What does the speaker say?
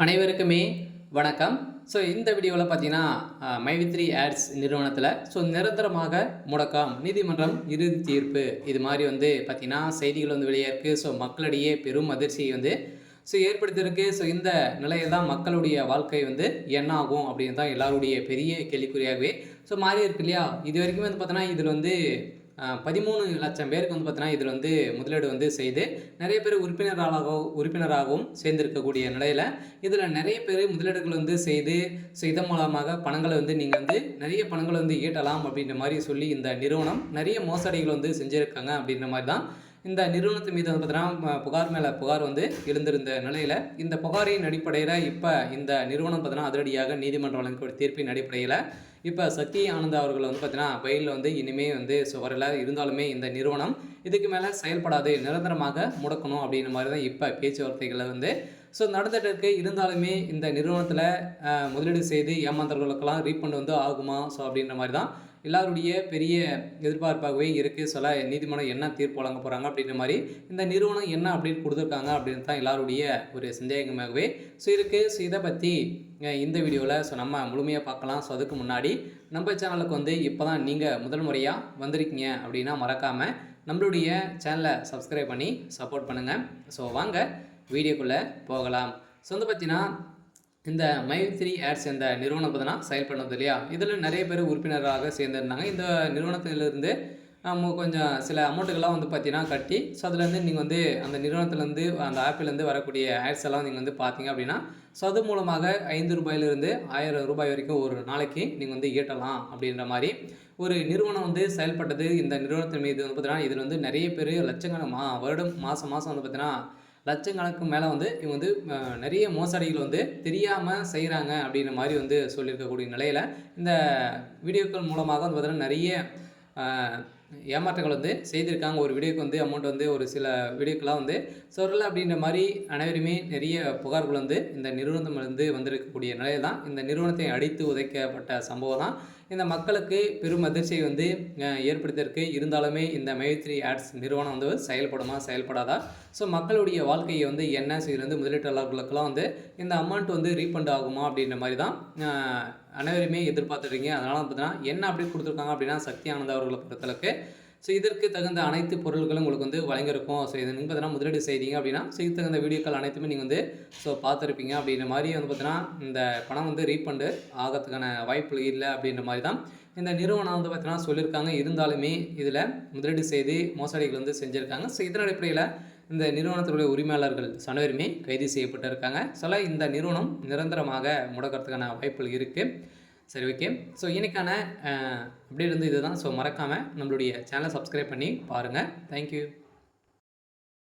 அனைவருக்குமே வணக்கம். இந்த வீடியோவில் பார்த்தீங்கன்னா மைவித்ரி ஆட்ஸ் நிறுவனத்தில் நிரந்தரமாக முடக்கம், நீதிமன்றம் இறுதி தீர்ப்பு இது மாதிரி பார்த்தீங்கன்னா செய்திகள் வெளியே இருக்குது. மக்களிடையே பெரும் அதிர்ச்சியை ஏற்படுத்தியிருக்கு. இந்த நிலையில் தான் மக்களுடைய வாழ்க்கை என்ன ஆகும் அப்படின்னு தான் எல்லாருடைய பெரிய கேள்விக்குறியாகவே மாறி இருக்கு இல்லையா? இது வரைக்கும் பார்த்தீங்கன்னா இதில் 13,00,000 பேருக்கு பார்த்தீங்கன்னா இதில் முதலீடு செய்து நிறைய பேர் உறுப்பினராகவும் சேர்ந்திருக்கக்கூடிய நிலையில் இதில் நிறைய பேர் முதலீடுகள் செய்து இதன் மூலமாக பணங்களை நீங்கள் நிறைய பணங்களை ஈட்டலாம் அப்படின்ற மாதிரி சொல்லி இந்த நிறுவனம் நிறைய மோசடிகள் செஞ்சுருக்காங்க அப்படின்ற மாதிரி தான் இந்த நிறுவனத்து மீது பார்த்தீங்கன்னா புகார் மேலே புகார் எழுந்திருந்த நிலையில் இந்த புகாரின் அடிப்படையில் இப்போ இந்த நிறுவனம் பார்த்தீங்கன்னா அதிரடியாக நீதிமன்றம் வழங்கக்கூடிய தீர்ப்பின் அடிப்படையில் இப்போ சக்தி ஆனந்த் அவர்கள் பார்த்தீங்கன்னா பயிலில் இனிமேல் வரல. இருந்தாலுமே இந்த நிறுவனம் இதுக்கு மேலே செயல்படாது, நிரந்தரமாக முடக்கணும் அப்படின்ற மாதிரி தான் இப்போ பேச்சுவார்த்தைகளை நடந்துகிட்டு இருக்கு. இருந்தாலுமே இந்த நிறுவனத்தில் முதலீடு செய்து ஏமாந்தவர்களுக்கெல்லாம் ரீஃபண்ட் ஆகுமா அப்படின்ற மாதிரி தான் எல்லாருடைய பெரிய எதிர்பார்ப்பாகவே இருக்குது. நீதிமன்றம் என்ன தீர்ப்பு வழங்க போகிறாங்க அப்படின்ற மாதிரி இந்த நிறுவனம் என்ன அப்டேட் கொடுத்துருக்காங்க அப்படின்னு தான் எல்லாருடைய ஒரு சந்தேகமாகவே இருக்குது. இதை பற்றி இந்த வீடியோவில் நம்ம முழுமையாக பார்க்கலாம். அதுக்கு முன்னாடி நம்ம சேனலுக்கு இப்போ தான் நீங்கள் முதல் முறையாக வந்திருக்கீங்க அப்படின்னா மறக்காமல் நம்மளுடைய சேனலை சப்ஸ்கிரைப் பண்ணி சப்போர்ட் பண்ணுங்கள். வாங்க வீடியோக்குள்ளே போகலாம். பார்த்தீங்கன்னா இந்த மைவித்ரி ஆட்ஸ் இந்த நிறுவனம் பார்த்தீங்கன்னா செயல்படுறது இல்லையா? இதில் நிறைய பேர் உறுப்பினராக சேர்ந்துருந்தாங்க. இந்த நிறுவனத்திலிருந்து கொஞ்சம் சில அமௌண்ட்டுகள்லாம் பார்த்தீங்கன்னா கட்டி அதுலேருந்து நீங்கள் அந்த நிறுவனத்துலேருந்து அந்த ஆப்பிலேருந்து வரக்கூடிய ஆட்ஸ் எல்லாம் நீங்கள் பார்த்தீங்க அப்படின்னா அது மூலமாக ரூ. 5 ரூ. 1000 வரைக்கும் ஒரு நாளைக்கு நீங்கள் ஈட்டலாம் அப்படின்ற மாதிரி ஒரு நிறுவனம் செயல்பட்டது. இந்த நிறுவனத்தின் மீது பார்த்தீங்கன்னா இதில் நிறைய பேர் லட்சக்கணக்கான வருடம் மாதம் பார்த்தீங்கன்னா லட்சக்கணக்கு மேலே இவங்க நிறைய மோசடிகள் தெரியாமல் செய்கிறாங்க அப்படின்ற மாதிரி சொல்லியிருக்கக்கூடிய நிலையில் இந்த வீடியோக்கள் மூலமாக பார்த்தீங்கன்னா நிறைய ஏமாற்றங்கள் செய்திருக்காங்க. ஒரு வீடியோக்கு அமௌண்ட் ஒரு சில வீடியோக்கெல்லாம் சொல்லலை அப்படின்ற மாதிரி அனைவருமே நிறைய புகார்கள் இந்த நிறுவனத்திலிருந்து வந்திருக்கக்கூடிய நிலையில் தான் இந்த நிறுவனத்தை அடித்து உதைக்கப்பட்ட சம்பவம் தான் இந்த மக்களுக்கு பெரும் அதிர்ச்சியை ஏற்படுத்தியிருக்கு. இருந்தாலுமே இந்த மைவித்ரி ஆட்ஸ் நிறுவனம் செயல்படுமா செயல்படாதா? மக்களுடைய வாழ்க்கையை என்ன செய்கிறது, முதலீட்டாளர்களுக்கெல்லாம் இந்த அமௌண்ட் ரீஃபண்ட் ஆகுமா அப்படின்ற மாதிரி தான் அனைவருமே எதிர்பார்த்துருக்கீங்க. அதனால பார்த்தீங்கன்னா என்ன அப்படி கொடுத்துருக்காங்க அப்படின்னா சக்தி ஆனந்த் அவர்களை பொறுத்தளவுக்கு இதற்கு தகுந்த அனைத்து பொருட்களும் உங்களுக்கு வழங்கியிருக்கும். இது நீங்கள் பார்த்தீங்கன்னா முதலீடு செய்தீங்க அப்படின்னா இதுக்கு தகுந்த வீடியோக்கள் அனைத்துமே நீங்கள் பார்த்துருப்பீங்க அப்படின்ற மாதிரி பார்த்தீங்கன்னா இந்த பணம் ரீஃபண்டு ஆகிறதுக்கான வாய்ப்பு இல்லை அப்படின்ற மாதிரி தான் இந்த நிறுவனம் பார்த்தீங்கன்னா சொல்லியிருக்காங்க. இருந்தாலுமே இதில் முதலீடு செய்து மோசடிகள் செஞ்சுருக்காங்க. இதன் அடிப்படையில் இந்த நிறுவனத்துடைய உரிமையாளர்கள் அனைவருமே கைது செய்யப்பட்டிருக்காங்க. இந்த நிறுவனம் நிரந்தரமாக முடக்கிறதுக்கான வாய்ப்புகள் இருக்குது. சரி, ஓகே. இன்னைக்கான அப்டேட் இதுதான். மறக்காமல் நம்மளுடைய சேனலை சப்ஸ்கிரைப் பண்ணி பாருங்கள். தேங்க்யூ.